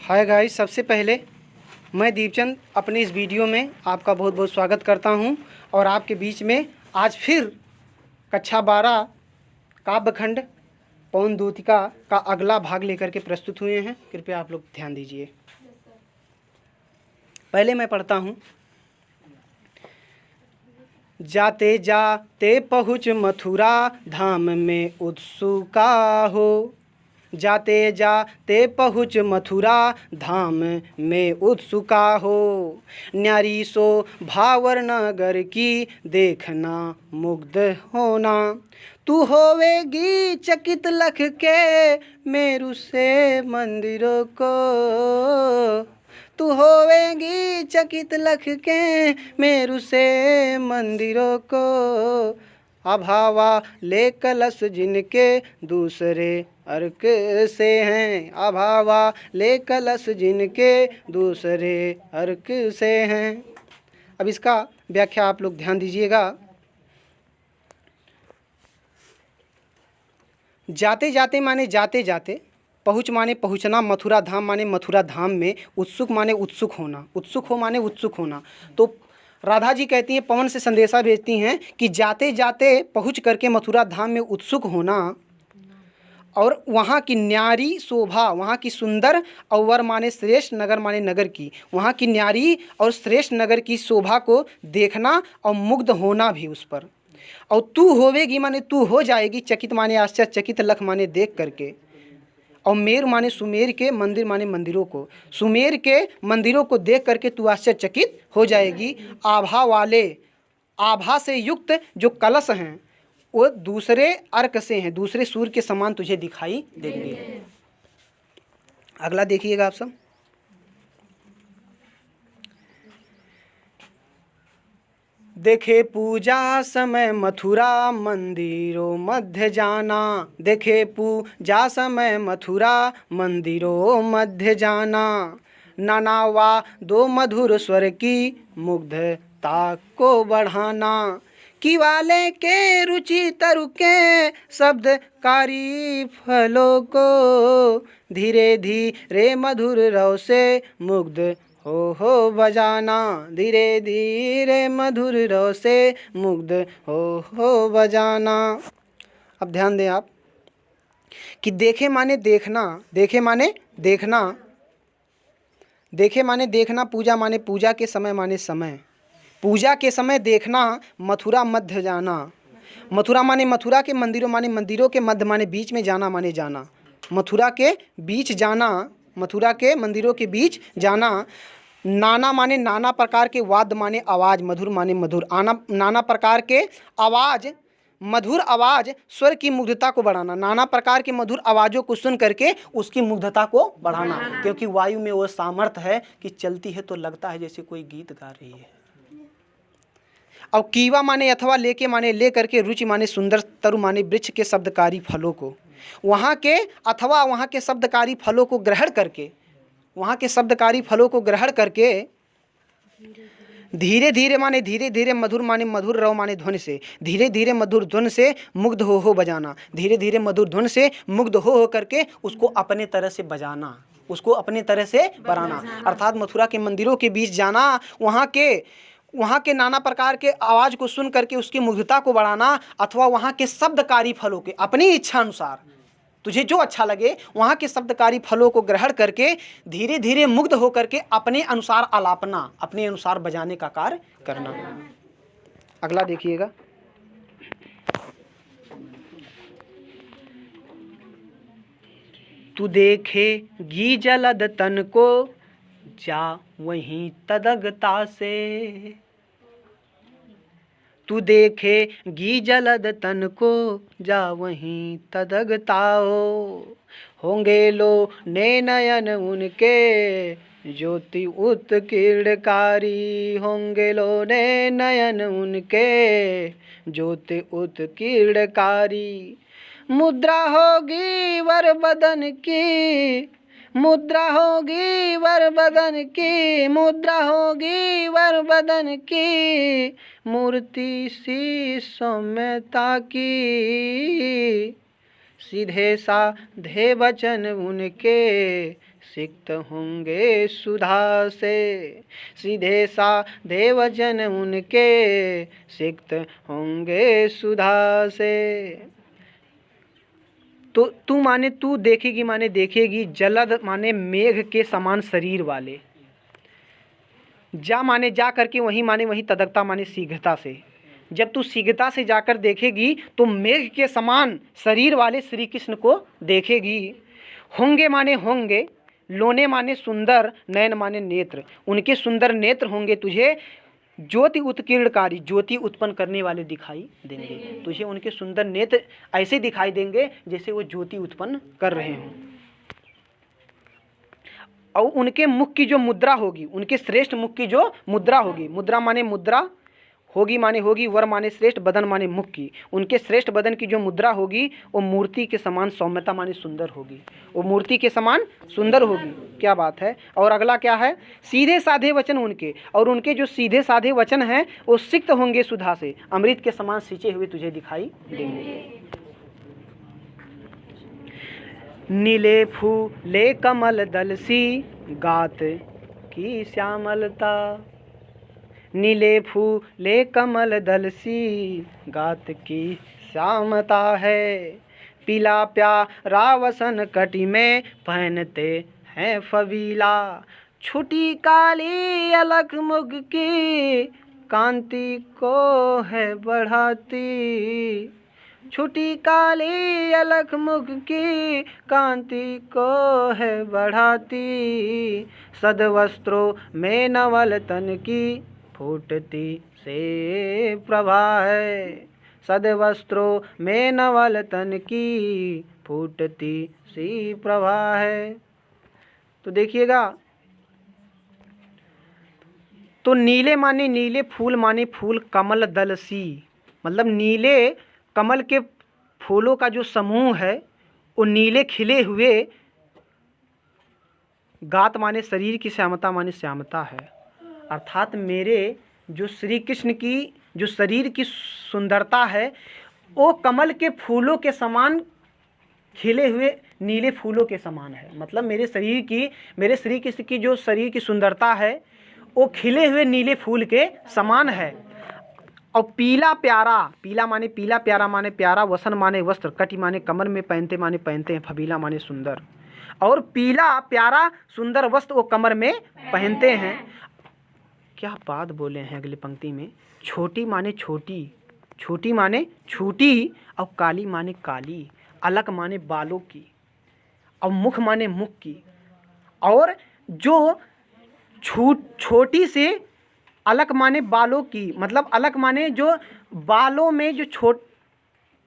Hi guys, सबसे पहले मैं दीपचंद अपने इस वीडियो में आपका बहुत बहुत स्वागत करता हूं और आपके बीच में आज फिर कक्षा 12 काव्यखंड पवन दूतिका का अगला भाग लेकर के प्रस्तुत हुए हैं। कृपया आप लोग ध्यान दीजिए। पहले मैं पढ़ता हूं। जाते जाते पहुँच मथुरा धाम में उत्सुका हो। जाते जाते पहुँच मथुरा धाम में उत्सुका हो। न्यारी सो भावर नगर की देखना मुग्ध होना। तू होवेगी चकित लख के मेरू से मंदिरों को। तू होवेगी चकित लख के मेरू से मंदिरों को। अभावा ले कलश जिनके दूसरे अर्क से हैं। अभावा ले कलश जिनके दूसरे अर्क से हैं। अब इसका व्याख्या आप लोग ध्यान दीजिएगा। जाते जाते माने जाते जाते, पहुँच माने पहुँचना, मथुरा धाम माने मथुरा धाम में, उत्सुक माने उत्सुक होना, उत्सुक हो माने उत्सुक होना। तो राधा जी कहती हैं, पवन से संदेशा भेजती हैं कि जाते जाते पहुँच करके मथुरा धाम में उत्सुक होना और वहाँ की न्यारी शोभा, वहाँ की सुंदर, और वर माने श्रेष्ठ, नगर माने नगर की, वहाँ की न्यारी और श्रेष्ठ नगर की शोभा को देखना और मुग्ध होना भी उस पर। और तू होवेगी माने तू हो जाएगी, चकित माने आश्चर्य, चकित लख माने देख करके, और मेर माने सुमेर के, मंदिर माने मंदिरों को, सुमेर के मंदिरों को देख करके तू आश्चर्यचकित हो जाएगी। आभा वाले, आभा से युक्त जो कलश हैं वो दूसरे अर्क से हैं, दूसरे सूर्य के समान तुझे दिखाई देंगे। अगला देखिएगा आप सब। देखे पूजा समय मथुरा मंदिरों मध्य जाना। देखे पूजा समय मथुरा मंदिरों मध्य जाना। नानावा दो मधुर स्वर की मुग्धता को बढ़ाना। कि वाले के रुचि तरुके शब्दकारी फलों को धीरे धीरे मधुर रव से मुग्ध हो बजाना। धीरे धीरे मधुर रव से मुग्ध हो बजाना। अब ध्यान दें आप कि देखे माने देखना, देखे माने देखना, देखे माने देखना, पूजा माने पूजा के समय माने समय, पूजा के समय देखना, मथुरा मध्य जाना। मथुरा माने मथुरा के, मंदिरों माने मंदिरों के, मध्य माने बीच में, जाना माने जाना, मथुरा के बीच जाना, मथुरा के मंदिरों के बीच जाना। नाना माने नाना प्रकार के, वाद्य माने आवाज़, मधुर माने मधुर, नाना प्रकार के आवाज़, मधुर आवाज़, स्वर की मुग्धता को बढ़ाना। नाना प्रकार की मधुर आवाज़ों को सुन करके उसकी मुग्धता को बढ़ाना, क्योंकि वायु में वो सामर्थ्य है कि चलती है तो लगता है जैसे कोई गीत गा रही है। और कीवा माने अथवा, लेके माने ले करके, रुचि माने सुंदर, तरु माने वृक्ष के शब्दकारी फलों को, वहाँ के अथवा वहाँ के शब्दकारी फलों को ग्रहण करके, वहाँ के शब्दकारी फलों को ग्रहण करके, धीरे धीरे माने धीरे धीरे, मधुर माने मधुर, रव माने ध्वनि से, धीरे धीरे मधुर ध्वनि से मुग्ध हो बजाना। धीरे धीरे मधुर ध्वनि से मुग्ध हो करके उसको अपने तरह से बजाना, उसको अपने तरह से बनाना। अर्थात मथुरा के मंदिरों के बीच जाना, वहाँ के नाना प्रकार के आवाज़ को सुन करके उसकी मुग्धता को बढ़ाना, अथवा वहाँ के शब्दकारी फलों के, अपनी इच्छा अनुसार तुझे जो अच्छा लगे वहाँ के शब्दकारी फलों को ग्रहण करके धीरे धीरे मुग्ध हो करके अपने अनुसार आलापना, अपने अनुसार बजाने का कार्य करना। अगला देखिएगा। तू देखेगी जलद तन को जा वहीं तदगता से। तू देखेगी जलद तन को जा वहीं तदगताओ। होंगे लो ने नयन उनके ज्योति उत्कीर्णकारी। होंगे लो ने नयन उनके ज्योति उत्कीर्णकारी। मुद्रा होगी वर बदन की, मुद्रा होगी वर बदन की, मुद्रा होगी वर बदन की, मूर्ति सी सौम्यता की। सीधे साधे वचन उनके सिक्त होंगे सुधा से, सीधे साधे वचन उनके सिक्त होंगे सुधा से। तो तू माने तू देखेगी माने देखेगी, जलद माने मेघ के समान शरीर वाले, जा माने जा करके वहीं माने वहीं, तदकता माने शीघ्रता से। जब तू शीघ्रता से जाकर देखेगी तो मेघ के समान शरीर वाले श्री कृष्ण को देखेगी। होंगे माने होंगे, लोने माने सुंदर, नयन माने नेत्र, उनके सुंदर नेत्र होंगे तुझे ज्योति उत्कीर्णकारी, ज्योति उत्पन्न करने वाले दिखाई देंगे तुझे। उनके सुंदर नेत्र ऐसे दिखाई देंगे जैसे वो ज्योति उत्पन्न कर रहे हों। और उनके मुख की जो मुद्रा होगी, उनके श्रेष्ठ मुख की जो मुद्रा होगी, मुद्रा माने मुद्रा, होगी माने होगी, वर माने श्रेष्ठ, बदन माने मुख की, उनके श्रेष्ठ बदन की जो मुद्रा होगी वो मूर्ति के समान सौम्यता माने सुंदर होगी, वो मूर्ति के समान सुंदर होगी। क्या बात है। और अगला क्या है, सीधे साधे वचन उनके, और उनके जो सीधे साधे वचन हैं वो सिक्त होंगे सुधा से, अमृत के समान सींचे हुए तुझे दिखाई देंगे। नीले फूले कमल दल सी गात की श्यामलता, नीले फूले कमल दल सी गात की श्यामता है, पीला प्यारा वसन कटी में पहनते हैं फबीला, छुटी काली अलख मुख की कांति को है बढ़ाती, छुटी काली अलख मुख की कांति को है बढ़ाती, सदवस्त्रों में नवल तन की फूटती से प्रभा है, सदवस्त्रों में नवल तन की फूटती सी प्रभा है। तो देखिएगा, तो नीले माने नीले, फूल माने फूल, कमल दल सी मतलब नीले कमल के फूलों का जो समूह है वो नीले खिले हुए, गात माने शरीर की, श्यामता माने श्यामता है, अर्थात मेरे जो श्री कृष्ण की जो शरीर की सुंदरता है वो कमल के फूलों के समान खिले हुए नीले फूलों के समान है। मतलब मेरे श्री कृष्ण की जो शरीर की सुंदरता है वो खिले हुए नीले फूल के समान है। और पीला प्यारा, पीला माने पीला, प्यारा माने प्यारा, वसन माने वस्त्र, कटी माने कमर में पहनते माने पहनते हैं, फबीला माने सुंदर, और पीला प्यारा सुंदर वस्त्र वो कमर में पहनते हैं। क्या बात बोले हैं अगली पंक्ति में, छोटी माने छोटी, छोटी माने छोटी, और काली माने काली, अलग माने बालों की, और मुख माने मुख की, और जो छोटी से अलग माने बालों की, मतलब अलग माने जो बालों में जो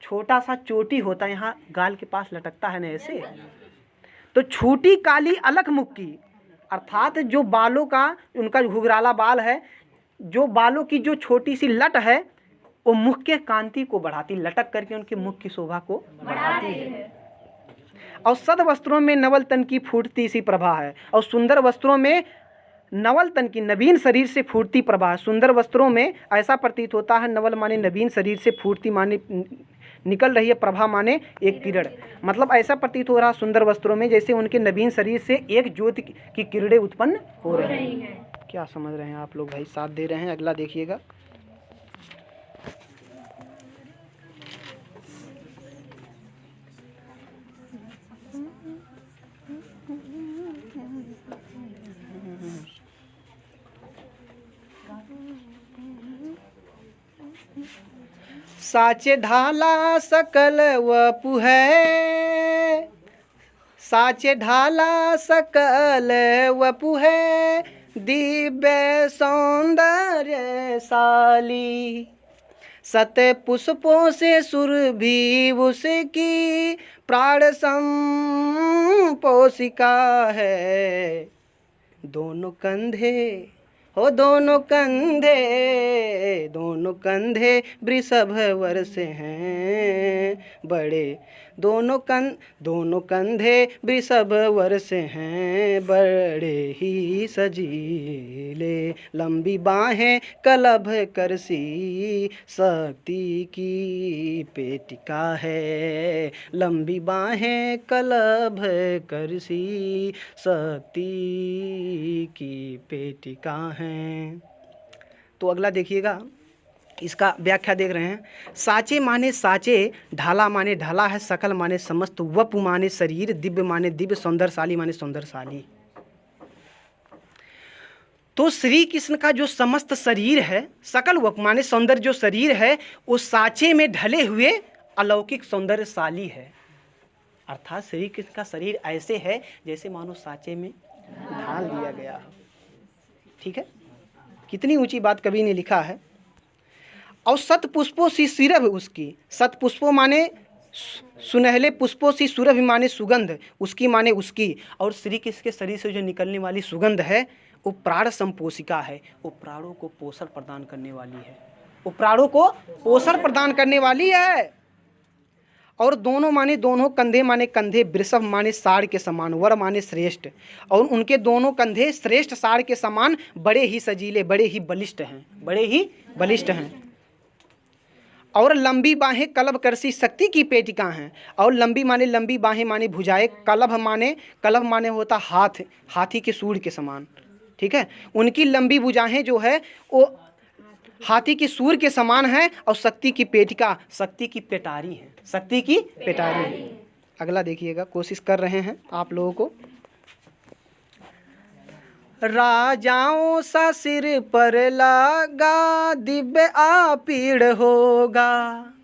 छोटा सा चोटी होता है, यहाँ गाल के पास लटकता है ना ऐसे, तो छोटी काली अलग मुख की, अर्थात जो बालों का उनका घुघराला बाल है, जो बालों की जो छोटी सी लट है वो मुख के कांति को बढ़ाती, लटक करके उनके मुख की शोभा को बढ़ाती है। और सद वस्त्रों में नवल तन की फूटती सी प्रभा है, और सुंदर वस्त्रों में नवल तन की, नवीन शरीर से फूटती प्रभा है। सुंदर वस्त्रों में ऐसा प्रतीत होता है, नवल माने नवीन शरीर से, फूटती माने निकल रही है, प्रभा माने एक किरण, मतलब ऐसा प्रतीत हो रहा सुंदर वस्त्रों में जैसे उनके नवीन शरीर से एक ज्योति की किरणें उत्पन्न हो रही हैं। क्या समझ रहे हैं आप लोग भाई, साथ दे रहे हैं। अगला देखिएगा, साचे ढाला सकल वपु है, साचे ढाला सकल वपु है, दिव्य सौंदर्य शाली, सत पुष्पों से सुरभि उसकी प्राण संपोषिका है, दोनों कंधे हो दोनों कंधे वृषभ वर्ष हैं, बड़े दोनों कंधे वृषभ वर्ष हैं, बड़े ही सजीले, लंबी बाहें कलभ करसी, शक्ति की पेटिका है, लंबी बाहें कलभ करसी, शक्ति की पेटिका है। तो अगला देखिएगा, इसका व्याख्या देख रहे हैं। साचे माने साचे, ढाला माने ढाला है, सकल माने समस्त, वपु माने शरीर, दिव्य माने दिव्य, सौंदर्यशाली माने सौंदर्यशाली। तो श्री कृष्ण का जो समस्त शरीर है, सकल वपु माने सौंदर्य जो शरीर है, वो साचे में ढले हुए अलौकिक सौंदर्यशाली है। अर्थात श्री कृष्ण का शरीर ऐसे है जैसे मानो साचे में ढाल दिया गया हो। ठीक है, कितनी ऊंची बात कवि ने लिखा है। और सत पुष्पों सी सुरभि उसकी, सत पुष्पों माने सुनहले पुष्पों सी, सुरभि माने सुगंध, उसकी माने उसकी। और श्री कृष्ण के शरीर से जो निकलने वाली सुगंध है वो प्राण संपोषिका है, वो प्राणों को पोषण प्रदान करने वाली है, वो प्राणों को पोषण प्रदान करने वाली है। और दोनों माने दोनों, कंधे माने कंधे, वृषभ माने साड़ के समान, वर माने श्रेष्ठ। और उनके दोनों कंधे श्रेष्ठ साड़ के समान, बड़े ही सजीले, बड़े ही बलिष्ठ हैं, बड़े ही बलिष्ठ हैं। और लंबी बाहें कलभ करसी, शक्ति की पेटिका हैं। और लंबी माने लंबी, बाहें माने भुजाएं, कलभ माने होता हाथ, हाथी के सूंड के समान। ठीक है, उनकी लंबी भुजाएं जो है वो हाथी की सूर के समान है। और शक्ति की पेटिका, शक्ति की पेटारी है, शक्ति की पेटारी। अगला देखिएगा, कोशिश कर रहे हैं आप लोगों को। राजाओं सा सिर पर लगा, दिव्य आपीड़ होगा,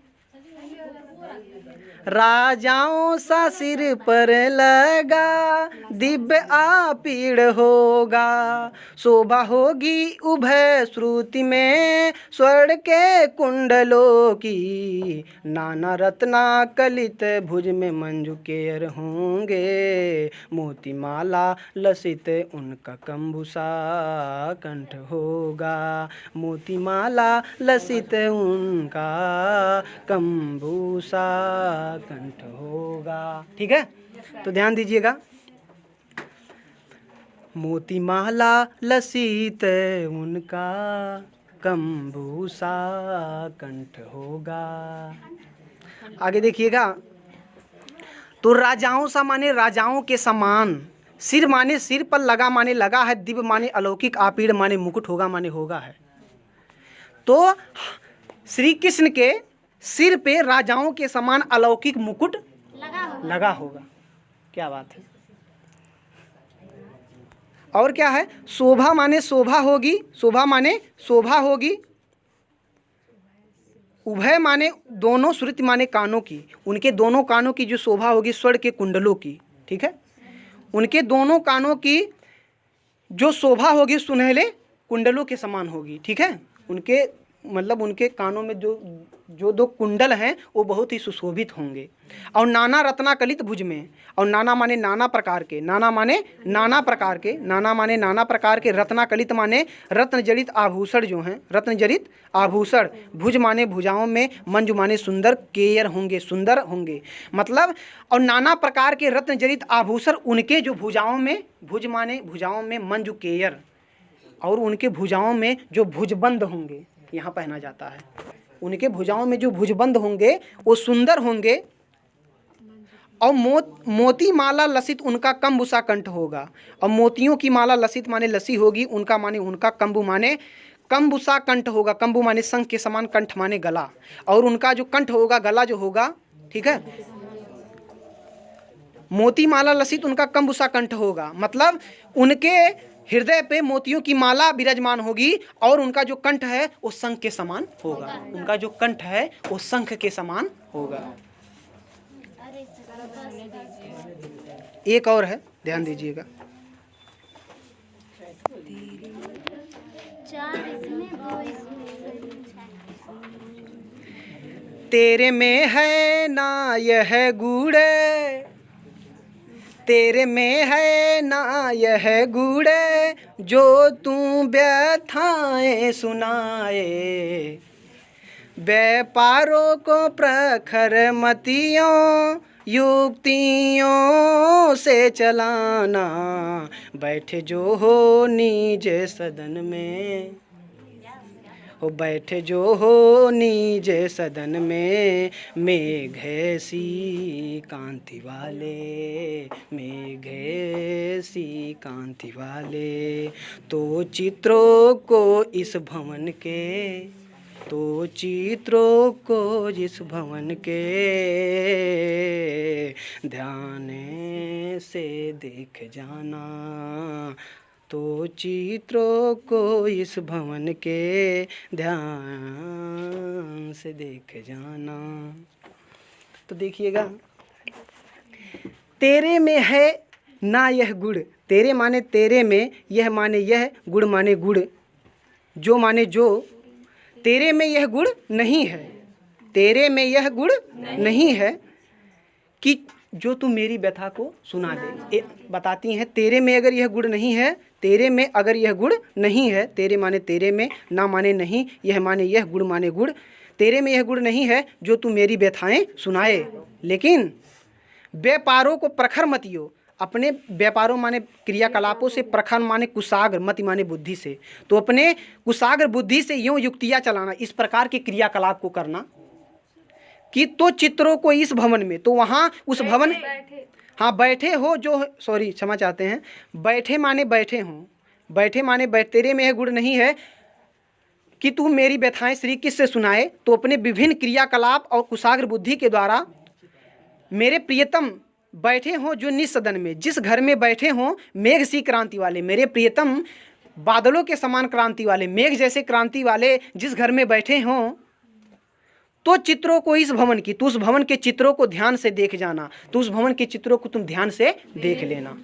राजाओं सा सिर पर लगा, दिव्य आपीड़ होगा। शोभा होगी उभय श्रुति में, स्वर्ण के कुंडलों की, नाना रत्ना कलित भुज में मंजू केयर होंगे, मोतीमाला लसित उनका कंबुसा कंठ होगा, मोतीमाला लसित उनका कंबुसा कंठ होगा। ठीक है, तो ध्यान दीजिएगा। मोतीमाला लसित उनका कंबुसा कंठ होगा। आगे देखिएगा, तो राजाओं सा माने राजाओं के समान, सिर माने सिर पर लगा माने लगा है, दिव्य माने अलौकिक, आपीड़ माने मुकुट, होगा माने होगा है। तो श्री कृष्ण के सिर पे राजाओं के समान अलौकिक मुकुट लगा होगा। क्या बात है। और क्या है, शोभा माने शोभा होगी, शोभा माने शोभा होगी, उभय माने दोनों, श्रुति माने कानों की, उनके दोनों कानों की जो शोभा होगी स्वर्ण के कुंडलों की। ठीक है, उनके दोनों कानों की जो शोभा होगी सुनहले कुंडलों के समान होगी। ठीक है, उनके मतलब उनके कानों में जो दो कुंडल हैं वो बहुत ही सुशोभित होंगे। और नाना रत्ना कलित भुज में, और नाना माने नाना प्रकार के, नाना माने नाना प्रकार के, नाना माने नाना प्रकार के, रत्ना कलित माने रत्न जड़ित आभूषण जो हैं, रत्न जड़ित आभूषण, भुज माने भुजाओं में, मंजू माने सुंदर, केयर होंगे, सुंदर होंगे मतलब। और नाना प्रकार के रत्न जड़ित आभूषण उनके जो भुजाओं में, भुज माने भुजाओं में, मंजू केयर, और उनके भुजाओं में जो भुजबंद होंगे, यहाँ पहना जाता है, उनके भुजाओं में जो भुजबंद होंगे वो सुंदर होंगे। और मोती माला लसित उनका कंबुसा कंठ होगा। और मोतियों की माला लसित माने लसी होगी, उनका माने उनका, कंबु माने कंबुसा कंठ होगा, कंबु माने शंख के समान, कंठ माने गला, और उनका जो कंठ होगा, गला जो होगा। ठीक है, मोती माला लसित उनका कंबुसा कंठ होगा मतलब उनके हृदय पे मोतियों की माला विराजमान होगी, और उनका जो कंठ है वो शंख के समान होगा, उनका जो कंठ है वो शंख के समान होगा। एक और है, ध्यान दीजिएगा। तेरे में है ना यह गुड़, तेरे में है ना यह गुड़, जो तू व्यथाएं सुनाए, व्यापारों को प्रखर मतियों युक्तियों से चलाना, बैठे जो हो निज सदन में, हो बैठे जो हो निज सदन में, मेघ सी कांति वाले, मेघ सी कांति वाले। तो चित्रों को इस भवन के, तो चित्रों को जिस भवन के, ध्यान से देख जाना, तो चित्रों को इस भवन के, ध्यान से देख जाना। तो देखिएगा, तेरे में है ना यह गुड़, तेरे माने तेरे में, यह माने यह, गुड़ माने गुड़, जो माने जो। तेरे में यह गुण नहीं है, तेरे में यह गुण नहीं है कि जो तू मेरी व्यथा को सुना दे। बताती हैं, तेरे में अगर यह गुण नहीं है, तेरे में अगर यह गुण नहीं है, तेरे माने तेरे में, ना माने नहीं, यह माने यह, गुण माने गुड़। तेरे में यह गुण नहीं है जो तू मेरी व्यथाएं सुनाए, लेकिन व्यापारों को प्रखर मतियो, अपने व्यापारों माने क्रियाकलापों से, प्रखर माने कुशाग्र, मति माने बुद्धि से, तो अपने कुशाग्र बुद्धि से यूं युक्तियाँ चलाना, इस प्रकार के क्रियाकलाप को करना कि तो चित्रों को इस भवन में, तो वहाँ उस भवन, हाँ बैठे हो जो, सॉरी क्षमा चाहते हैं, बैठे माने बैठे हों, बैठे माने तेरे में यह गुण नहीं है कि तू मेरी व्यथाएं श्री किस से सुनाए, तो अपने विभिन्न क्रियाकलाप और कुशाग्र बुद्धि के द्वारा मेरे प्रियतम बैठे हों जो निस्सदन में, जिस घर में बैठे हों मेघ सी क्रांति वाले, मेरे प्रियतम बादलों के समान क्रांति वाले, मेघ जैसे क्रांति वाले जिस घर में बैठे हों, तो चित्रों को इस भवन की, तो उस भवन के चित्रों को ध्यान से देख जाना, तो उस भवन के चित्रों को तुम ध्यान से देख लेना।